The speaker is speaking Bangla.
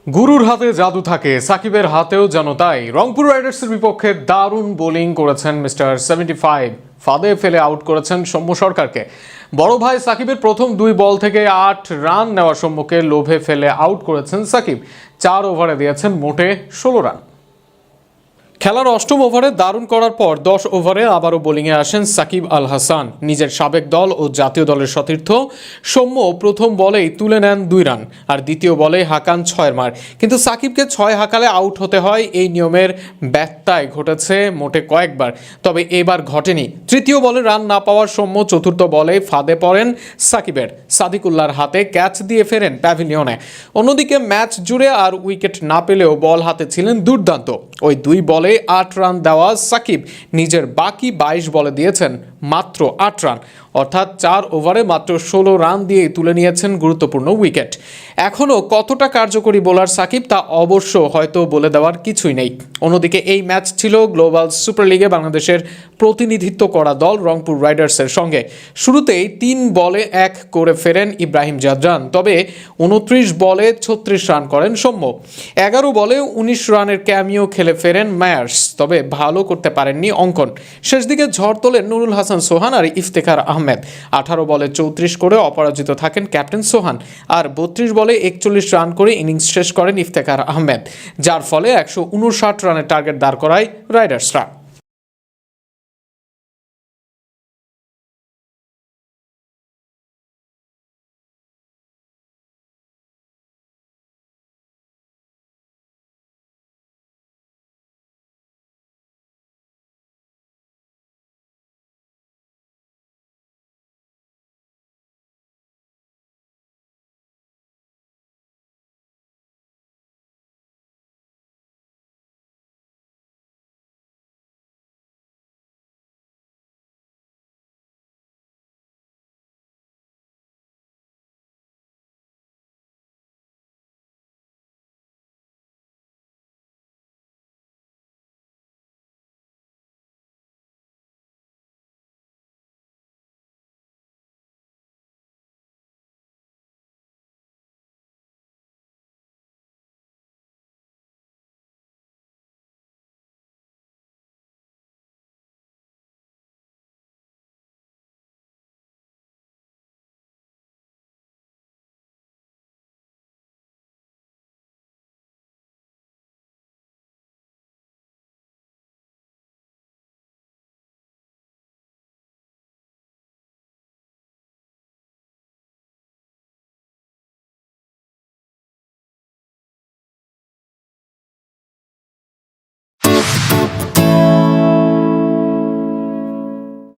গুরুর হাতে জাদু থাকে, সাকিবের হাতেও যেন তাই। রংপুর রাইডার্সের বিপক্ষে দারুণ বোলিং করেছেন মিস্টার 75। ফাঁদে ফেলে আউট করেছেন সৌম্য সরকারকে। বড় ভাই সাকিবের প্রথম 2 বল থেকে 8 রান নেওয়া সৌম্যকে লোভে ফেলে আউট করেছেন সাকিব। 4 ওভারে দিয়েছেন মোটে 16 রান। খেলার অষ্টম ওভারে দারুণ করার পর 10 ওভারে আবারও বোলিংয়ে আসেন সাকিব আল হাসান। নিজের সাবেক দল ও জাতীয় দলের সতীর্থ সৌম্য প্রথম বলেই তুলে নেন 2 রান, আর দ্বিতীয় বলে হাঁকান 6 মার। কিন্তু সাকিবকে 6 হাঁকালে আউট হতে হয়, এই নিয়মের ব্যত্যয় ঘটেছে মোটে কয়েকবার, তবে এবার ঘটেনি। তৃতীয় বলে রান না পাওয়ার সৌম্য চতুর্থ বলে ফাঁদে পড়েন সাকিবের। সাদিকুল্লাহর হাতে ক্যাচ দিয়ে ফেরেন প্যাভিলিয়নে। অন্যদিকে ম্যাচ জুড়ে আর উইকেট না পেলেও বল হাতে ছিলেন দুর্দান্ত। ওই 2 বলে 8 রান দেওয়া সাকিব নিজের বাকি 22 বলে দিয়েছেন মাত্র 8 রান, অর্থাৎ 4 ওভারে মাত্র 16 রান দিয়ে তুলে নিয়েছেন গুরুত্বপূর্ণ উইকেট। এখনও কতটা কার্যকরী বোলার সাকিব তা অবশ্য হয়তো বলে দেওয়ার কিছুই নেই। অন্যদিকে এই ম্যাচ ছিল গ্লোবাল সুপার লিগে বাংলাদেশের প্রতিনিধিত্ব করা দল রংপুর রাইডার্সের সঙ্গে। শুরুতেই 3 বলে 1 করে ফেরেন ইব্রাহিম জাদরান, তবে 29 বলে 36 রান করেন সৌম্য। 11 বলে 19 রানের ক্যামিও খেলে ফেরেন মায়ার্স, তবে ভালো করতে পারেননি অঙ্কন। শেষ দিকে ঝড় তোলেন নুরুল হাসান সোহান আর ইফতেখার আহমেদ। 18 বলে 34 করে অপরাজিত থাকেন ক্যাপ্টেন সোহান, আর 32 বলে 41 রান করে ইনিংস শেষ করেন ইফতেখার আহমেদ, যার ফলে 159 রানের টার্গেট দাঁড় করায় রাইডার্সরা।